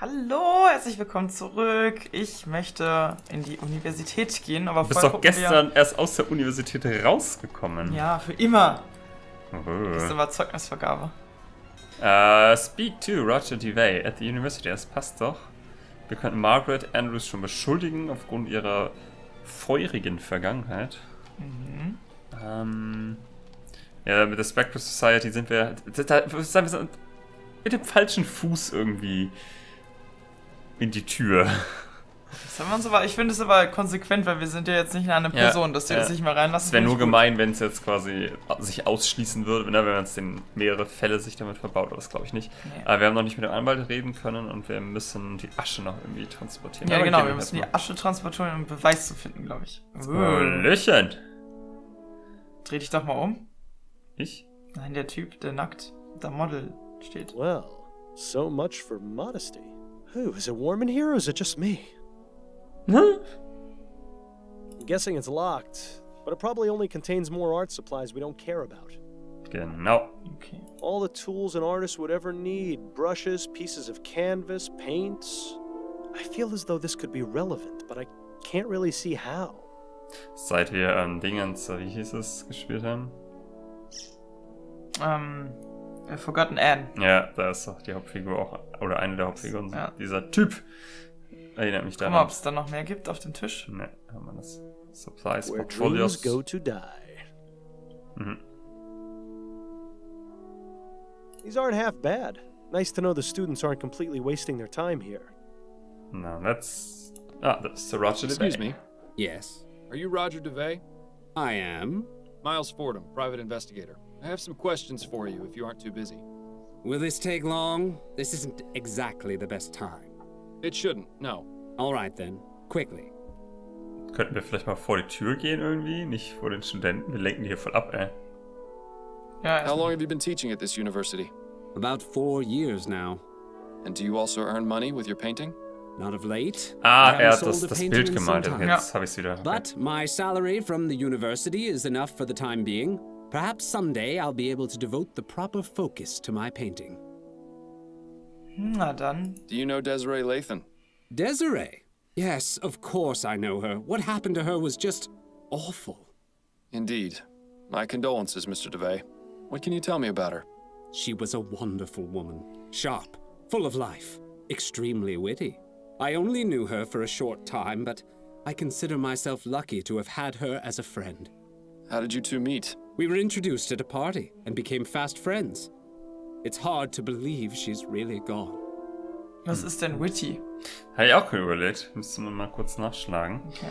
Hallo, herzlich willkommen zurück. Ich möchte in die Universität gehen, aber Du bist doch gestern erst aus der Universität rausgekommen. Ja, für immer. Oh. Das war Zeugnisvergabe. Speak to Roger DeVay at the University. Das passt doch. Wir könnten Margaret Andrews schon beschuldigen aufgrund ihrer feurigen Vergangenheit. Ja, mit der Spectre Society sind wir mit dem falschen Fuß irgendwie in die Tür. Ich finde es aber konsequent, weil wir sind ja jetzt nicht eine Person, dass wir das nicht mehr reinlassen. Es wäre nur gemein, wenn es jetzt quasi sich ausschließen würde, wenn man es in mehrere Fälle sich damit verbaut, aber das glaube ich nicht. Nee. Aber wir haben noch nicht mit dem Anwalt reden können und wir müssen die Asche noch irgendwie transportieren. Ja, genau, wir müssen die Asche transportieren, um Beweis zu finden, glaube ich. Hallöchen! Dreh dich doch mal um. Ich? Nein, der Typ, der nackt da Model steht. Well, so much for modesty. Ooh, is it warm in here or is it just me? I'm guessing it's locked, but it probably only contains more art supplies we don't care about. Genau. Okay. All the tools an artist would ever need. Brushes, pieces of canvas, paints. I feel as though this could be relevant, but I can't really see how. Seit wir wie hieß es, gespielt haben? Forgotten Anne. Ja, da ist doch die Hauptfigur auch, oder eine der Hauptfiguren. Ja. Dieser Typ erinnert mich daran. Guck mal, ob es da noch mehr gibt auf dem Tisch. Ne, haben wir das. Supplies, Where Portfolios. dreams go to die. These aren't half bad. Nice to know the students aren't completely wasting their time here. No, that's the Roger DeVay. Excuse me. Yes. Are you Roger DeVay? I am. Miles Fordham, private investigator. I have some questions for you if you aren't too busy. Will this take long? This isn't exactly the best time. It shouldn't, no. All right then. Quickly. Könnten wir vielleicht mal vor die Tür gehen irgendwie? Nicht vor den Studenten. Wir lenken die hier voll ab, ey. Ja, How long have you been teaching at this university? About 4 years now. And do you also earn money with your painting? Not of late. Ah, I er haven't hat sold a das painting Bild in gemalt. some time. Jetzt habe ich es wieder. Okay. But my salary from the university is enough for the time being. Perhaps someday I'll be able to devote the proper focus to my painting. Na dann. Do you know Desiree Lathan? Desiree? Yes, of course I know her. What happened to her was just awful. Indeed. My condolences, Mr. DeVay. What can you tell me about her? She was a wonderful woman. Sharp, full of life, extremely witty. I only knew her for a short time, but I consider myself lucky to have had her as a friend. How did you two meet? We were introduced at a party and became fast friends. It's hard to believe she's really gone. Was ist denn witty? Habe ich auch überlegt. Müsste man mal kurz nachschlagen. Okay.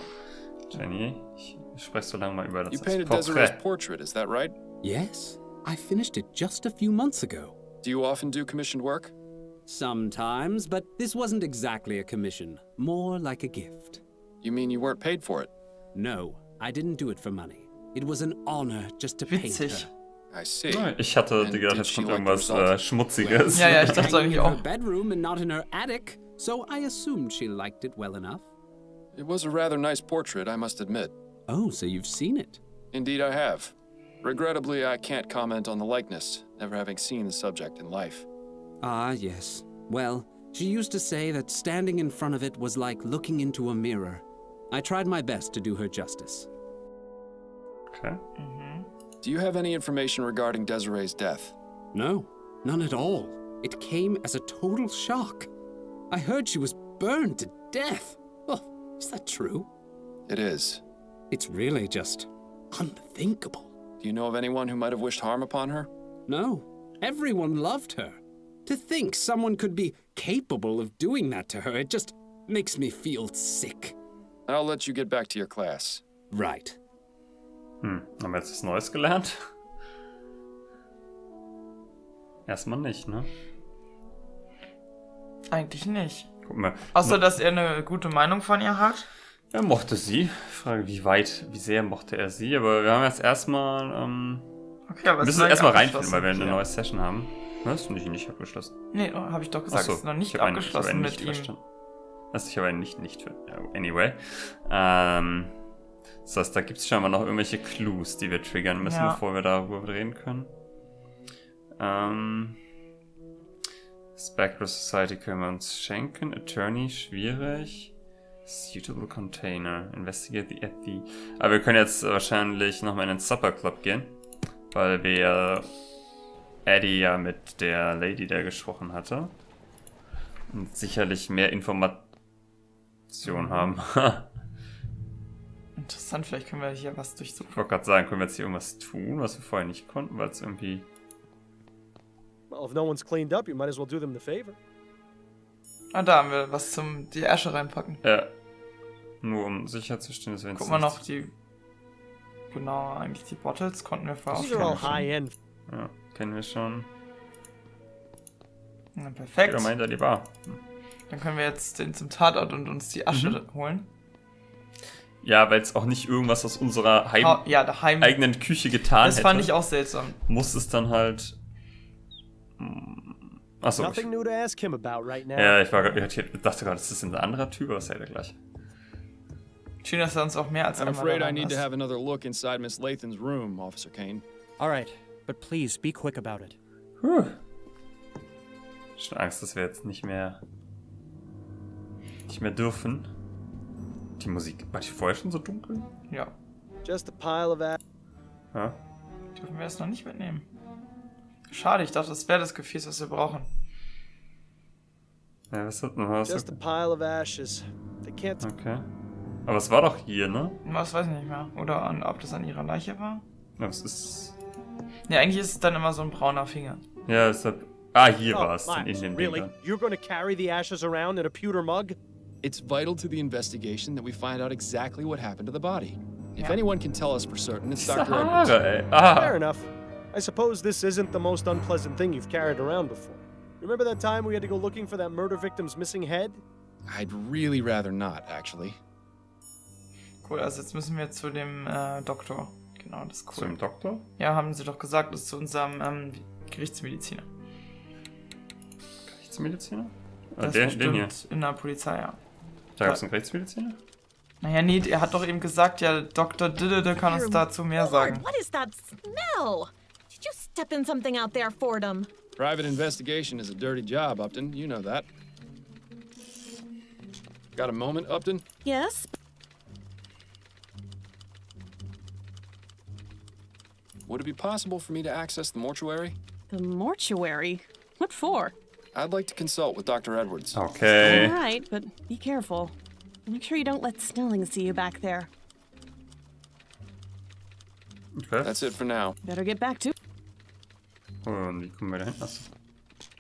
Jenny, ich spreche so lange mal über das You painted Desiree's Porträt. portrait, is that right? Yes, I finished it just a few months ago. Do you often do commissioned work? Sometimes, but this wasn't exactly a commission. More like a gift. You mean you weren't paid for it? No, I didn't do it for money. It was an honor just to paint her. Witzig. I see. Ich hatte And gedacht, did jetzt she kommt like the irgendwas result? Schmutziges. Ja, ich dachte Hanging eigentlich in her auch. bedroom and not in her attic, so I assumed she liked it well enough. It was a rather nice portrait, I must admit. Oh, so you've seen it? Indeed, I have. Regrettably, I can't comment on the likeness, never having seen the subject in life. Ah, yes. Well, she used to say that standing in front of it was like looking into a mirror. I tried my best to do her justice. Okay. Do you have any information regarding Desiree's death? No, none at all. It came as a total shock. I heard she was burned to death. Oh, is that true? It is. It's really just unthinkable. Do you know of anyone who might have wished harm upon her? No, everyone loved her. To think someone could be capable of doing that to her, it just makes me feel sick. I'll let you get back to your class. Right. Haben wir jetzt was Neues gelernt? Erstmal nicht, ne? Eigentlich nicht. Guck mal. Außer, dass er eine gute Meinung von ihr hat. Er mochte sie. Ich frage, wie sehr mochte er sie? Aber wir haben jetzt erstmal, Okay, aber wir es müssen ist erstmal noch nicht reinfinden, weil wir eine abgeschlossen. neue Session haben. Was? Nicht abgeschlossen. Nee, habe ich doch gesagt, Achso, es ist noch nicht ich hab einen- abgeschlossen ich mit hab einen ihm. nicht verstanden. Also ich habe einen nicht für. Anyway. Das heißt, da gibt es scheinbar noch irgendwelche Clues, die wir triggern müssen, Ja. bevor wir darüber reden können. Spectral Society können wir uns schenken. Attorney, schwierig. Suitable Container. Investigate the Eddie. Aber wir können jetzt wahrscheinlich nochmal in den Supper Club gehen. Weil wir Eddie ja mit der Lady da gesprochen hatte. Und sicherlich mehr Informationen haben. Interessant, vielleicht können wir hier was durchsuchen. Ich wollte gerade sagen, können wir jetzt hier irgendwas tun, was wir vorher nicht konnten, weil es irgendwie... Well, if no one's cleaned up, you might as well do them the favor. Ah, da haben wir was zum die Asche reinpacken. Ja. Nur um sicherzustellen, dass wir Guck mal noch die... Genau, eigentlich die Bottles konnten wir vorher These are all auch schon. high-end. Ja, kennen wir schon. Ja, perfekt. Jeder meint ja die Bar. Dann können wir jetzt den zum Tatort und uns die Asche holen. Ja, weil es auch nicht irgendwas aus unserer daheim. eigenen Küche getan hätte. Das fand ich auch seltsam. Muss es dann halt... Achso. Nothing new to ask him about right now. Ja, ich dachte gerade, das ist ein anderer Typ, aber das ist ja der gleiche. Schön, dass er uns auch mehr als I'm einmal afraid I daran need to lässt. have another look inside Miss Lathan's room, Officer Kane. All right, but please be quick about it. Schon Angst, dass wir jetzt nicht mehr dürfen. Die Musik, war die vorher schon so dunkel? Ja. Just a pile of ash. Ja. Dürfen wir das noch nicht mitnehmen? Schade, ich dachte, das wäre das Gefäß, was wir brauchen. Ja, was hat man? Just a pile of ashes. They can't. Okay. Aber es war doch hier, ne? Was weiß ich nicht mehr. Oder ob das an ihrer Leiche war? Ja, es ist... Ja, eigentlich ist es dann immer so ein brauner Finger. Ja, deshalb... Ah, hier war es. In Miles, den really? Bildern. You're going to carry the ashes around in a pewter mug? It's vital to the investigation that we find out exactly what happened to the body. If Yeah. anyone can tell us for certain, it's Dr. Haare, Edwards. ey. Fair Ah. enough. I suppose this isn't the most unpleasant thing you've carried around before. Remember that time we had to go looking for that murder victim's missing head? I'd really rather not, actually. Cool, also jetzt müssen wir zu dem Doktor. Genau, das ist cool. Zum Doktor? Ja, haben sie doch gesagt, das ist zu unserem Gerichtsmediziner. Gerichtsmediziner? Das Den bestimmt hier. in der Polizei, ja. Da gab es einen Gerichtsmediziner? Naja, nee, er hat doch eben gesagt, ja, Dr. Didede kann uns dazu mehr sagen. Lord, what is that smell? Did you step in something out there, Fordham? Private investigation is a dirty job, Upton. You know that. Got a moment, Upton? Yes. Would it be possible for me to access the mortuary? The mortuary? What for? I'd like to consult with Dr. Edwards. Okay. All right, but be careful. Make sure you don't let Snelling see you back there. Okay. That's it for now. Better get back to. Und wie kommen wir da hin? Achso.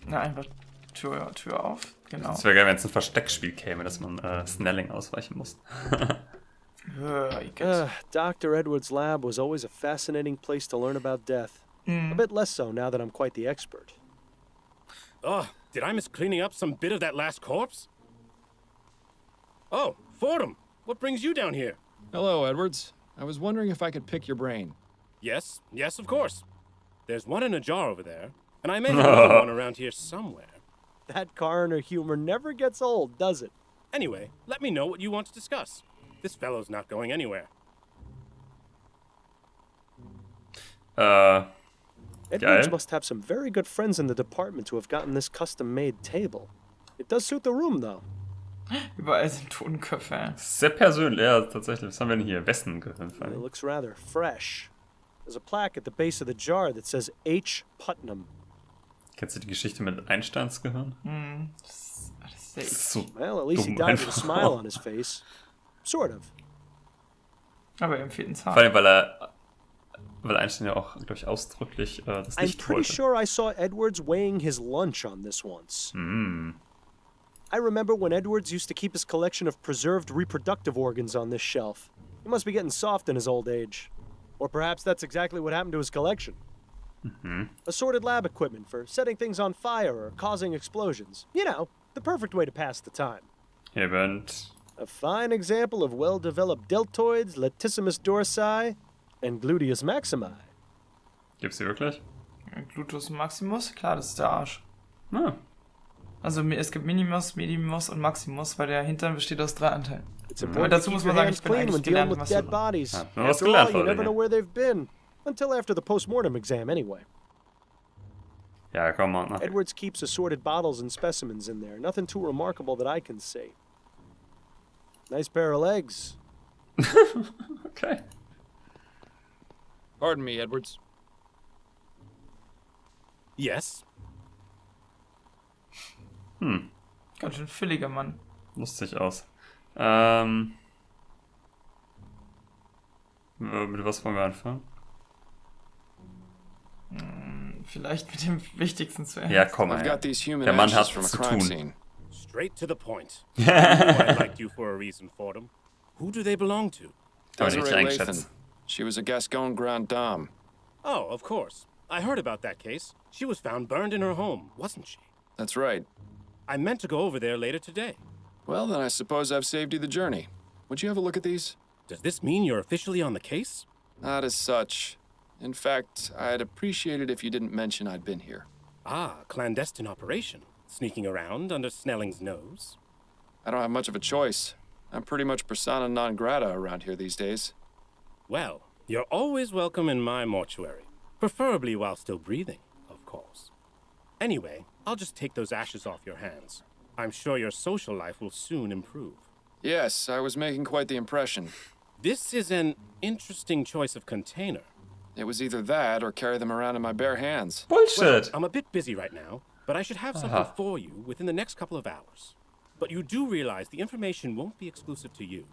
Na, einfach Tür auf. Genau. Es wäre geil, wenn es ein Versteckspiel käme, dass man Snelling ausweichen muss. Dr. Edwards' lab was always a fascinating place to learn about death. A bit less so now that I'm quite the expert. Oh, did I miss cleaning up some bit of that last corpse? Oh, Fordham, what brings you down here? Hello, Edwards. I was wondering if I could pick your brain. Yes, of course. There's one in a jar over there, and I may have another one around here somewhere. That coroner humor never gets old, does it? Anyway, let me know what you want to discuss. This fellow's not going anywhere. Edwards Geil. must have some very good friends in the department to have gotten this custom-made table. It does suit the room, though. Überall sind Totenköpfe. Sehr persönlich, ja, tatsächlich. Was haben wir denn hier? Wessen It Gehirnfall? looks rather fresh. There's a plaque at the base of the jar that says H. Putnam. Kennst du die Geschichte mit Einsteins Gehirn? Das ist Das echt. ist so Well, at least he dumm died with a einfach. smile on his face. Sort of. Aber im vierten Vor Tag. allem, weil Einstein ja auch, glaube ich, ausdrücklich das I'm nicht pretty wollte. sure I saw Edwards weighing his lunch on this once. I remember when Edwards used to keep his collection of preserved reproductive organs on this shelf. He must be getting soft in his old age. Or perhaps that's exactly what happened to his collection. Assorted lab equipment for setting things on fire or causing explosions. You know, the perfect way to pass the time. Eben. A fine example of well-developed deltoids, latissimus dorsi, and gluteus maximi. Gibt's die wirklich? Gluteus Maximus, klar, das ist der Arsch. Ah. Also es gibt Minimus, Medimus und Maximus, weil der Hintern besteht aus 3 Anteilen. It's Aber important to dazu keep muss your man sagen, hands ich bin clean eigentlich when dealing gelernt, with was dead du- bodies. Ja, nur was After all, gelernt you heute never hier. know where they've been. Until after the post-mortem exam, anyway. Ja, komm mal. Ne? Edwards keeps assorted bottles and specimens in there. Nothing too remarkable that I can see. Nice pair of legs. Okay. Pardon me, Edwards. Yes? Ganz schön fülliger Mann. Lustig aus. Mit was wollen wir anfangen? Vielleicht mit dem Wichtigsten zuerst. Ja, komm mal I've her. got these human Der Mann ashes hat from a zu crime tun. scene. Straight to the point. I knew I liked you for a reason, Fordham. Who do they belong to? Aber nicht Desiree eingeschätzt. Lathan. She was a Gascon Grand Dame. Oh, of course. I heard about that case. She was found burned in her home, wasn't she? That's right. I meant to go over there later today. Well, then I suppose I've saved you the journey. Would you have a look at these? Does this mean you're officially on the case? Not as such. In fact, I'd appreciate it if you didn't mention I'd been here. Ah, clandestine operation. Sneaking around under Snelling's nose. I don't have much of a choice. I'm pretty much persona non grata around here these days. Well, you're always welcome in my mortuary. Preferably while still breathing, of course. Anyway, I'll just take those ashes off your hands. I'm sure your social life will soon improve. Yes, I was making quite the impression. This is an interesting choice of container. It was either that or carry them around in my bare hands. Bullshit! I'm a bit busy right now, but I should have something for you within the next couple of hours. But you do realize the information won't be exclusive to you.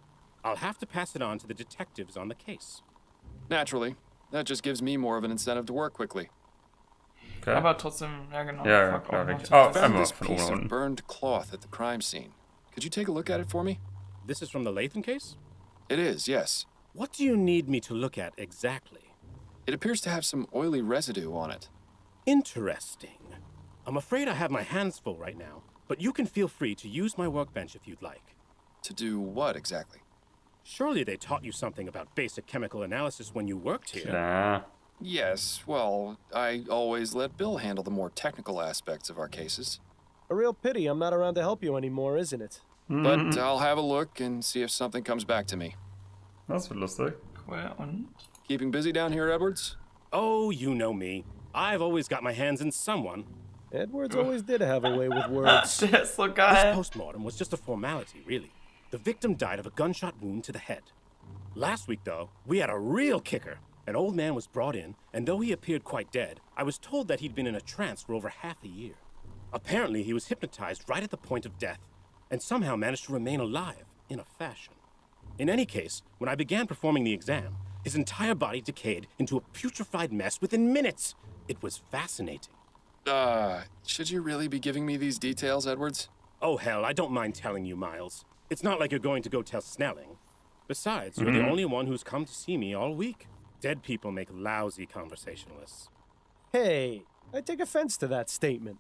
I'll have to pass it on to the detectives on the case. Naturally. That just gives me more of an incentive to work quickly. Okay. Aber trotzdem, ja genau. Ja, Fuck, klar, auch noch richtig. zu Oh, testen. I found einmal this von piece oben of unten. burned cloth at the crime scene. Could you take a look at it for me? This is from the Lathan case? It is, yes. What do you need me to look at exactly? It appears to have some oily residue on it. Interesting. I'm afraid I have my hands full right now, but you can feel free to use my workbench if you'd like. To do what exactly? Surely they taught you something about basic chemical analysis when you worked here. Klar. Yes, well, I always let Bill handle the more technical aspects of our cases. A real pity I'm not around to help you anymore, isn't it? But I'll have a look and see if something comes back to me. Das wird lustig. Cool, und? Keeping busy down here, Edwards? Oh, you know me. I've always got my hands in someone. Edwards always did have a way with words. Der ist so This geil. postmortem was just a formality, really. The victim died of a gunshot wound to the head. Last week, though, we had a real kicker. An old man was brought in, and though he appeared quite dead, I was told that he'd been in a trance for over half a year. Apparently, he was hypnotized right at the point of death, and somehow managed to remain alive, in a fashion. In any case, when I began performing the exam, his entire body decayed into a putrefied mess within minutes. It was fascinating. Should you really be giving me these details, Edwards? Oh, hell, I don't mind telling you, Miles. It's not like you're going to go tell Snelling. Besides, you're the only one who's come to see me all week. Dead people make lousy conversationalists. Hey, I take offense to that statement.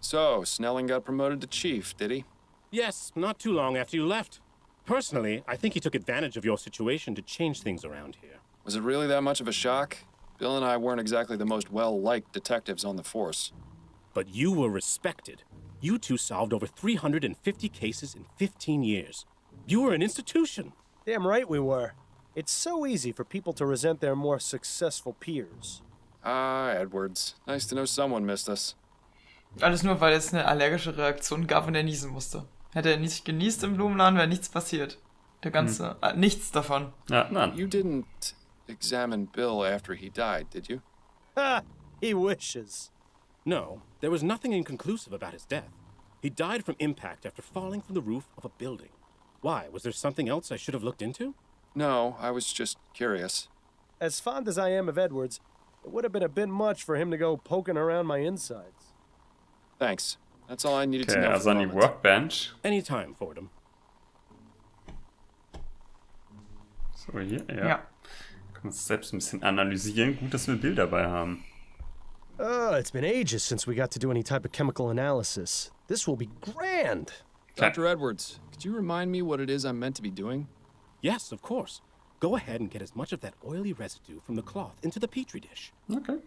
So, Snelling got promoted to chief, did he? Yes, not too long after you left. Personally, I think he took advantage of your situation to change things around here. Was it really that much of a shock? Bill and I weren't exactly the most well-liked detectives on the force. But you were respected. You two solved over 350 cases in 15 years. You were an institution. Damn right we were. It's so easy for people to resent their more successful peers. Ah, Edwards. Nice to know someone missed us. Alles nur, weil es eine allergische Reaktion gab und er niesen musste. Hätte er nicht genießt im Blumenladen, wäre nichts passiert. Der ganze, nichts davon. Ja, nein. You didn't examine Bill after he died, did you? Ha! He wishes. No, there was nothing inconclusive about his death. He died from impact after falling from the roof of a building. Why? Was there something else I should have looked into? No, I was just curious. As fond as I am of Edwards, it would have been a bit much for him to go poking around my insides. Thanks. That's all I needed to Okay, know for also the an die moment. Workbench. Anytime, Fordham. So, hier, ja. Ja. Können uns selbst ein bisschen analysieren. Gut, dass wir ein Bild dabei haben. It's been ages since we got to do any type of chemical analysis. This will be grand. Dr. Edwards, could you remind me what it is I'm meant to be doing? Yes, of course. Go ahead and get as much of that oily residue from the cloth into the petri dish. Okay.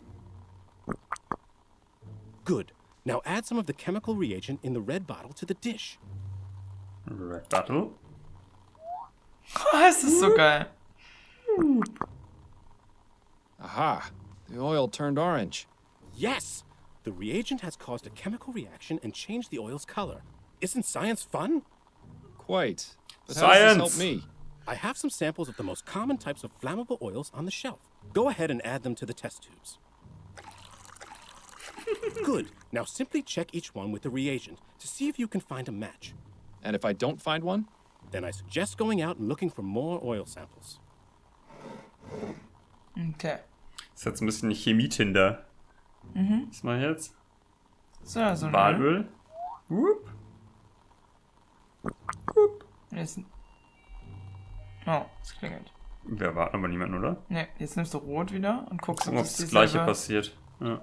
Good. Now add some of the chemical reagent in the red bottle to the dish. Red Battle. Es ist so geil. Aha. The oil turned orange. Yes! The reagent has caused a chemical reaction and changed the oil's color. Isn't science fun? Quite. But how does Science! this help me? I have some samples of the most common types of flammable oils on the shelf. Go ahead and add them to the test tubes. Good. Now simply check each one with the reagent to see if you can find a match. And if I don't find one? Then I suggest going out and looking for more oil samples. Okay. Ist jetzt ein bisschen Chemie-Tinder. Was mache ich jetzt? So, also Walöl. Whoop. Whoop. Jetzt. Oh, es klingelt. Wir erwarten aber niemanden, oder? Ne, jetzt nimmst du Rot wieder und guckst, Gucken, ob das Gleiche passiert. Ja.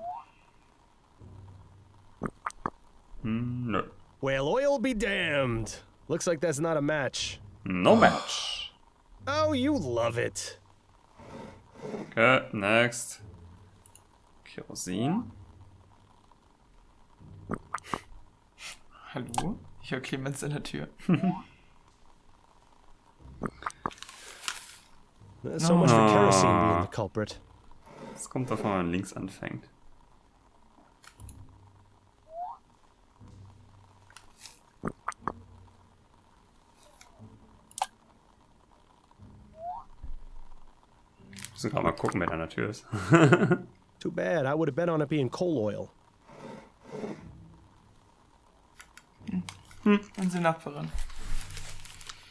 Nö. Well, oil be damned. Looks like that's not a match. No match. Oh, you love it. Okay, next. Kerosin. Hallo? Ich höre Clemens in der Tür. So much for kerosene being the culprit. Es kommt davon, wenn man links anfängt. Müssen gerade mal gucken, wer da an der Tür ist. Too bad. I would have bet on it being coal oil. Unsere Nachbarin.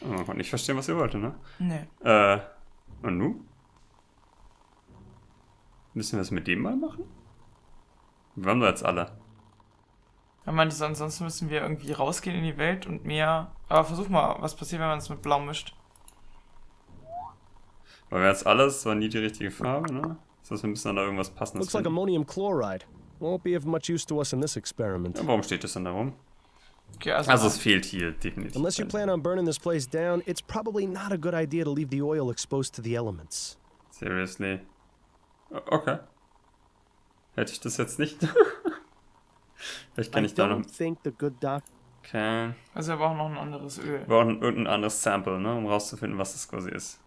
Oh, man konnte nicht verstehen, was ihr wollte, ne? Nee. Und nu? Müssen wir das mit dem mal machen? Wir haben doch jetzt alle. Er meinte, ansonsten müssen wir irgendwie rausgehen in die Welt und mehr. Aber versuch mal, was passiert, wenn man es mit Blau mischt. Weil wir jetzt alles, war nie die richtige Farbe, ne? Das heißt, wir müssen dann da irgendwas Passendes Looks like finden. ammonium chloride. Won't be of much use to us in this experiment. Ja, warum steht das denn da rum? Okay, Also es fehlt hier definitiv. Unless you plan on burning this place down, it's probably not a good idea to leave the oil exposed to the elements. Seriously. Okay. Hätte ich das jetzt nicht. Vielleicht kann I ich da noch. don't think the good doc... Okay. Also wir brauchen noch ein anderes Öl. Wir brauchen irgendein anderes Sample, ne? Um rauszufinden, was das quasi ist.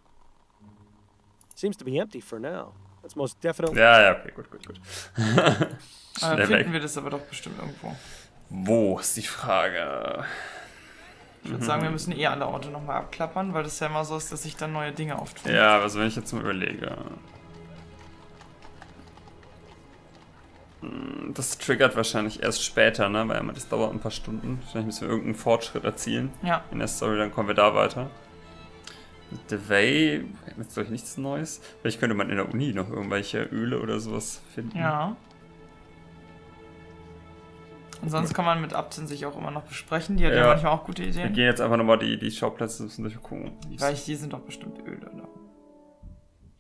Seems to be empty for now. That's most definitely... Ja, okay, gut. Aber Schnell finden weg. wir das aber doch bestimmt irgendwo. Wo ist die Frage? Ich würde sagen, wir müssen eh alle Orte nochmal abklappern, weil das ja immer so ist, dass sich dann neue Dinge auftun. Ja, also wenn ich jetzt mal überlege. Das triggert wahrscheinlich erst später, ne? Weil das dauert ein paar Stunden. Wahrscheinlich müssen wir irgendeinen Fortschritt erzielen Ja. in der Story, dann kommen wir da weiter. The Way, jetzt glaube ich nichts Neues. Vielleicht könnte man in der Uni noch irgendwelche Öle oder sowas finden. Ja. Und sonst kann man mit Abzin sich auch immer noch besprechen. Die hat ja manchmal auch gute Wir Ideen. gehen jetzt einfach nochmal die Schauplätze ein bisschen durchgucken. Weil hier sind doch bestimmt Öle. Ne?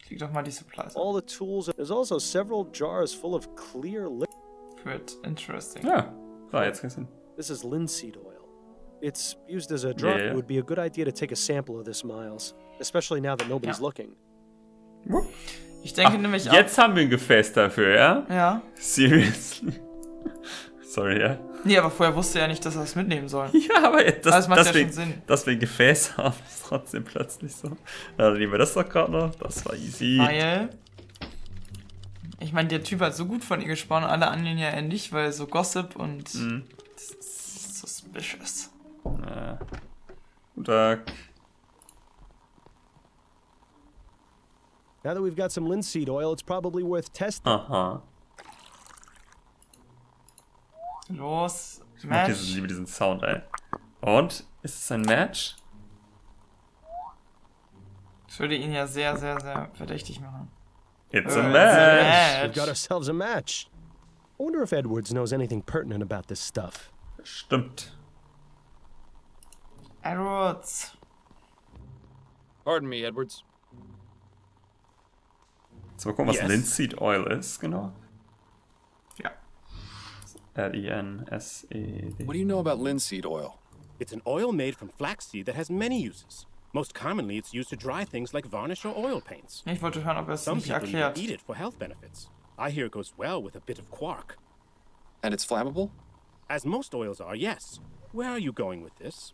Klick doch mal die Supplies. All the tools... There's also several jars full of clear liquid. Interesting. Ja, da jetzt geht's hin. This is linseed oil. It's used as a drug. Yeah. It would be a good idea to take a sample of this, Miles. Especially now that nobody's looking. Ich denke nämlich auch... Jetzt haben wir ein Gefäß dafür, ja? Ja. Seriously? Sorry, ja? Nee, aber vorher wusste er ja nicht, dass er es mitnehmen soll. Ja, aber Das macht ja schon Sinn. dass wir ein Gefäß haben, ist trotzdem plötzlich so. Dann nehmen wir das doch gerade noch. Das war easy. Weil... Ich meine, der Typ hat so gut von ihr gesprochen, alle anderen ja nicht, weil so Gossip und... Das ist suspicious. Guten Tag. Now that we've got some linseed oil, it's probably worth testing. Aha. Los, Ich mag Match. liebe diesen Sound, ey. Und? Ist es ein Match? Das würde ihn ja sehr, sehr, sehr verdächtig machen. It's a It's a match! We've got ourselves a match. I wonder if Edwards knows anything pertinent about this stuff. Stimmt. Edwards. Pardon me, Edwards. Jetzt mal gucken, was Yes. Linseed Oil ist, genau. Ja. L-I-N-S-E-D. What do you know about linseed oil? It's an oil made from flaxseed that has many uses. Most commonly, it's used to dry things like varnish or oil paints. Ich wollte hören, ob er es Some nicht people even erklärt. eat it for health benefits. I hear it goes well with a bit of quark. And it's flammable? As most oils are, yes. Where are you going with this?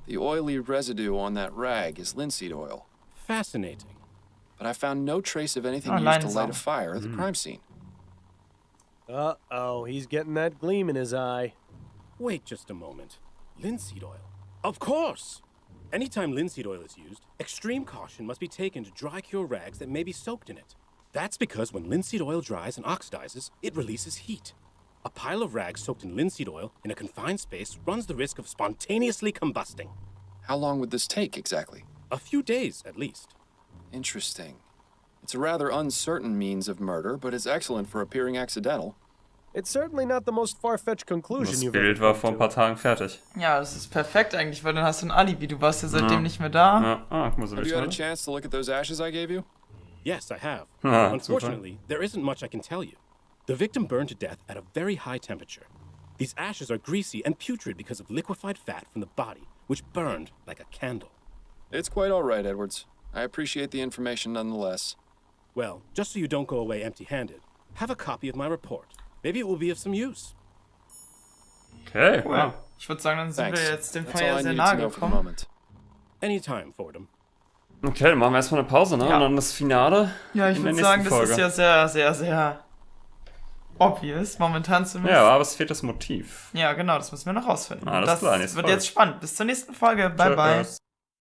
The oily residue on that rag is linseed oil. Fascinating. But but I found no trace of anything Oh, used to light Leinsamen. a fire at the crime scene. Uh-oh, he's getting that gleam in his eye. Wait just a moment. Linseed oil. Of course! Anytime linseed oil is used, extreme caution must be taken to dry cure rags that may be soaked in it. That's because when linseed oil dries and oxidizes, it releases heat. A pile of rags soaked in linseed oil in a confined space runs the risk of spontaneously combusting. How long would this take exactly? A few days, at least. Interesting. It's a rather uncertain means of murder, but it's excellent for appearing accidental. It's certainly not the most far-fetched conclusion Das you've Bild ever war come vor ein to. paar Tagen fertig. Ja, das ist perfekt eigentlich, weil dann hast du ein Alibi. Du warst ja seitdem nicht mehr da. Ja, guck mal, so Have you had a Bildschirme. chance to look at those ashes I gave you? Yes, I have. Ah, Unfortunately, there isn't much I can tell you. The victim burned to death at a very high temperature. These ashes are greasy and putrid because of liquefied fat from the body, which burned like a candle. It's quite all right, Edwards. I appreciate the information nonetheless. Well, just so you don't go away empty-handed, have a copy of my report. Maybe it will be of some use. Okay, Cool. wow. Ich würde sagen, dann sind Thanks. wir jetzt dem That's Fall all ja I sehr needed nahe to know for the gekommen. moment. Anytime, Fordham. Okay, dann machen wir erstmal eine Pause, ne? Ja. Und dann das Finale. Ja, ich in der würde nächsten sagen, das Folge. ist ja sehr, sehr, sehr obvious, momentan zumindest. Ja, aber es fehlt das Motiv. Ja, genau, das müssen wir noch rausfinden. Alles das klar, nächste wird Folge. jetzt spannend. Bis zur nächsten Folge. Bye, bye. Tschüss.